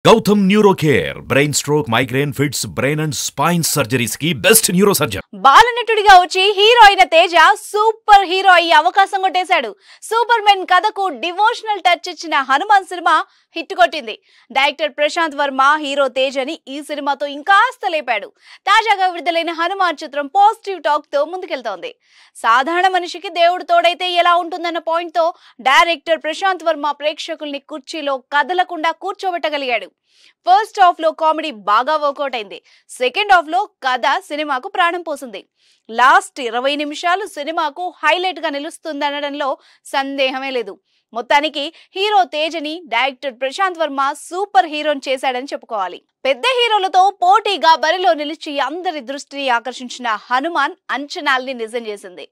Gautam Neurocare, brain stroke, migraine, fits, brain and spine surgeries की best neurosurgeon. బాలనటుడిగా వచ్చి hero అయిన Teja super hero అయ్యే అవకాశం కొట్టేశాడు. సూపర్ మెన్ కథకు డివోషనల్ టచ్ ఇచ్చిన హనుమాన్ సినిమా హిట్ కొట్టింది. డైరెక్టర్ ప్రశాంత్ వర్మ హీరో తేజని ఈ సినిమాతో ఇంకాస్త లేపాడు. తాజాగా విడుదలైన హనుమాన్ చిత్రం పాజిటివ్ టాక్ తో ముందుకెళ్తోంది. సాధారణ మనిషికి దేవుడు తోడైతే ఎలా ఉంటుందన్న పాయింట్ తో డైరెక్టర్ ప్రశాంత్ వర్మ ప్రేక్షకుల్ని కుర్చీలో కదలకుండా కూర్చోబెట్టగలిగాడు. ఫస్ట్ హాఫ్ లో కామెడీ బాగా వర్కౌట్ అయింది. సెకండ్ హాఫ్ లో కథ సినిమాకు ప్రాణం పోసింది. లాస్ట్ 20 నిమిషాలు సినిమాకు హైలైట్ గా నిలుస్తుందనడంలో సందేహమే లేదు. మొత్తానికి హీరో తేజని డైరెక్టర్ ప్రశాంత్ వర్మ సూపర్ హీరోని చేశాడని చెప్పుకోవాలి. పెద్ద హీరోలతో పోటీగా బరిలో నిలిచి అందరి దృష్టిని ఆకర్షించిన హనుమాన్ అంచనాల్ని నిజం చేసింది.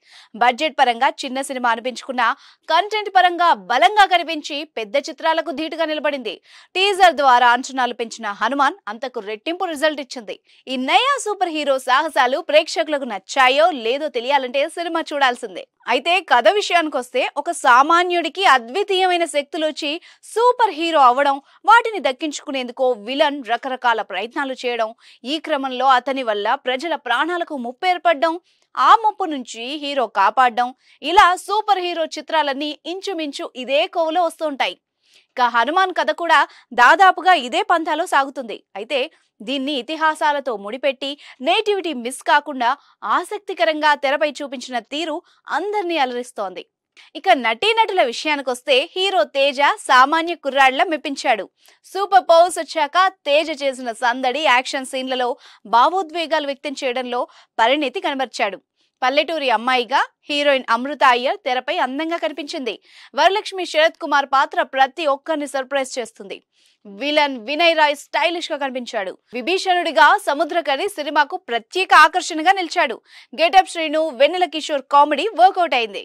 బడ్జెట్ పరంగా చిన్న సినిమా అనిపించుకున్న కంటెంట్ పరంగా బలంగా కనిపించి పెద్ద చిత్రాలకు ధీటుగా నిలబడింది. టీజర్ ద్వారా అంచనాలు పెంచిన హనుమాన్ అంతకు రెట్టింపు రిజల్ట్ ఇచ్చింది. ఈ నయా సూపర్ హీరో సాహసాలు ప్రేక్షకులకు నచ్చాయో లేదో తెలియాలంటే సినిమా చూడాల్సిందే. అయితే కథ విషయానికి వస్తే ఒక సామాన్యుడికి అద్వితీయమైన శక్తులు వచ్చి సూపర్ హీరో అవ్వడం, వాటిని దక్కించుకునేందుకు విలన్ రకరకాల ప్రయత్నాలు చేయడం, ఈ క్రమంలో అతని వల్ల ప్రజల ప్రాణాలకు ముప్పు ఏర్పడడం, ఆ ముప్పు నుంచి హీరో కాపాడడం, ఇలా సూపర్ హీరో చిత్రాలన్నీ ఇంచుమించు ఇదే కోవలో వస్తుంటాయి. ఇక హనుమాన్ కథ కూడా దాదాపుగా ఇదే పంథాలో సాగుతుంది. అయితే దీన్ని ఇతిహాసాలతో ముడిపెట్టి నేటివిటీ మిస్ కాకుండా ఆసక్తికరంగా తెరపై చూపించిన తీరు అందరినీ అలరిస్తోంది. ఇక నటీనటుల విషయానికొస్తే హీరో తేజ సామాన్య కుర్రాళ్ల మెప్పించాడు. సూపర్ పవర్స్ వచ్చాక తేజ చేసిన సందడి, యాక్షన్ సీన్లలో భావోద్వేగాలు వ్యక్తం చేయడంలో పరిణితి కనబర్చాడు. పల్లెటూరి అమ్మాయిగా హీరోయిన్ అమృత అయ్యర్ తెరపై అందంగా కనిపించింది. వరలక్ష్మి శరత్ కుమార్ పాత్ర ప్రతి ఒక్కరిని సర్ప్రైజ్ చేస్తుంది. విలన్ వినయ్ రాయ్ స్టైలిష్ గా కనిపించాడు. విభీషణుడిగా సముద్రకరి సినిమాకు ప్రత్యేక ఆకర్షణగా నిలిచాడు. గెటప్ శ్రీను, వెన్నెల కిషోర్ కామెడీ వర్కౌట్ అయింది.